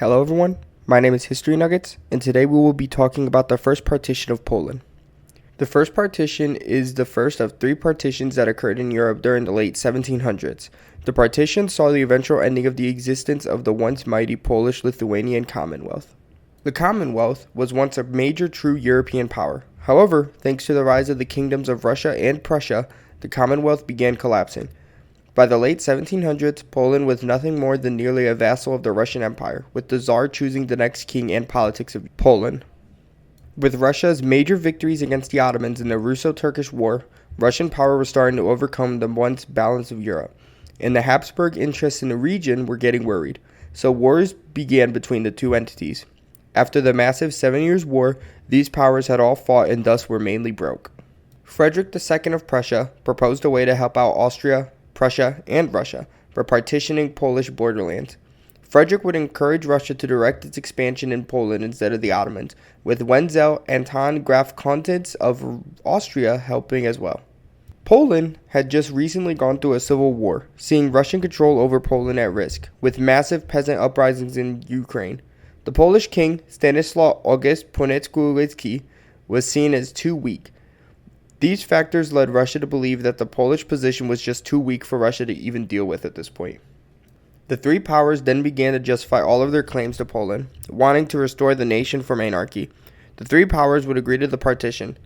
Hello everyone, my name is History Nuggets, and today we will be talking about the first partition of Poland. The first partition is the first of three partitions that occurred in Europe during the late 1700s. The partition saw the eventual ending of the existence of the once mighty Polish-Lithuanian Commonwealth. The Commonwealth was once a major true European power. However, thanks to the rise of the kingdoms of Russia and Prussia, the Commonwealth began collapsing. By the late 1700s, Poland was nothing more than nearly a vassal of the Russian Empire, with the Tsar choosing the next king and politics of Poland. With Russia's major victories against the Ottomans in the Russo-Turkish War, Russian power was starting to overcome the once balance of Europe, and the Habsburg interests in the region were getting worried, so wars began between the two entities. After the massive 7 Years' War, these powers had all fought and thus were mainly broke. Frederick II of Prussia proposed a way to help out Austria, Prussia, and Russia for partitioning Polish borderlands. Frederick would encourage Russia to direct its expansion in Poland instead of the Ottomans, with Wenzel Anton Graf Constance of Austria helping as well. Poland had just recently gone through a civil war, seeing Russian control over Poland at risk, with massive peasant uprisings in Ukraine. The Polish king, Stanislaw August Poniatowski, was seen as too weak. These factors led Russia to believe that the Polish position was just too weak for Russia to even deal with at this point. The three powers then began to justify all of their claims to Poland, wanting to restore the nation from anarchy. The three powers would agree to the partition.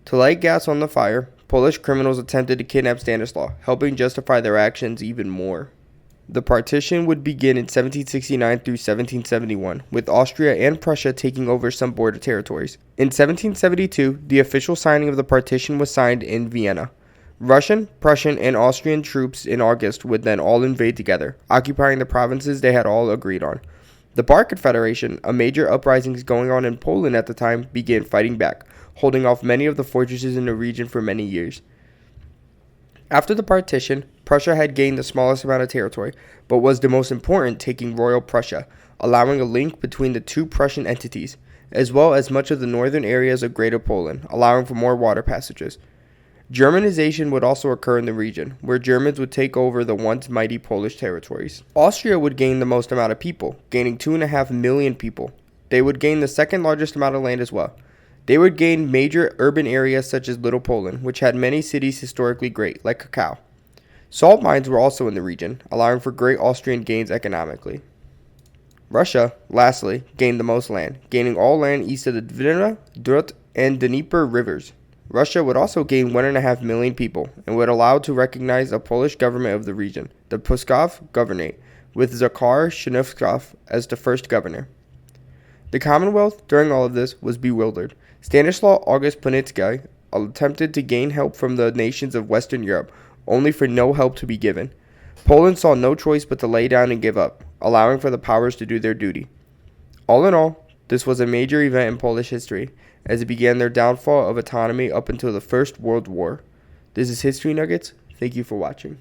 To light gas on the fire, Polish criminals attempted to kidnap Stanislaw, helping justify their actions even more. The partition would begin in 1769 through 1771, with Austria and Prussia taking over some border territories. In 1772, the official signing of the partition was signed in Vienna. Russian, Prussian, and Austrian troops in August would then all invade together, occupying the provinces they had all agreed on. The Bar Confederation, a major uprisings going on in Poland at the time, began fighting back, holding off many of the fortresses in the region for many years. After the partition, Prussia had gained the smallest amount of territory, but was the most important, taking Royal Prussia, allowing a link between the two Prussian entities, as well as much of the northern areas of Greater Poland, allowing for more water passages. Germanization would also occur in the region, where Germans would take over the once mighty Polish territories. Austria would gain the most amount of people, gaining 2.5 million people. They would gain the second largest amount of land as well. They would gain major urban areas such as Little Poland, which had many cities historically great, like cacao. Salt mines were also in the region, allowing for great Austrian gains economically. Russia, lastly, gained the most land, gaining all land east of the Dwina, Drut, and Dnieper rivers. Russia would also gain 1.5 million people and would allow to recognize a Polish government of the region, the Pskov Governorate, with Zakhar Shinivkov as the first governor. The Commonwealth, during all of this, was bewildered. Stanislaw August Poniatowski attempted to gain help from the nations of Western Europe, only for no help to be given. Poland saw no choice but to lay down and give up, allowing for the powers to do their duty. All in all, this was a major event in Polish history, as it began their downfall of autonomy up until the First World War. This is History Nuggets. Thank you for watching.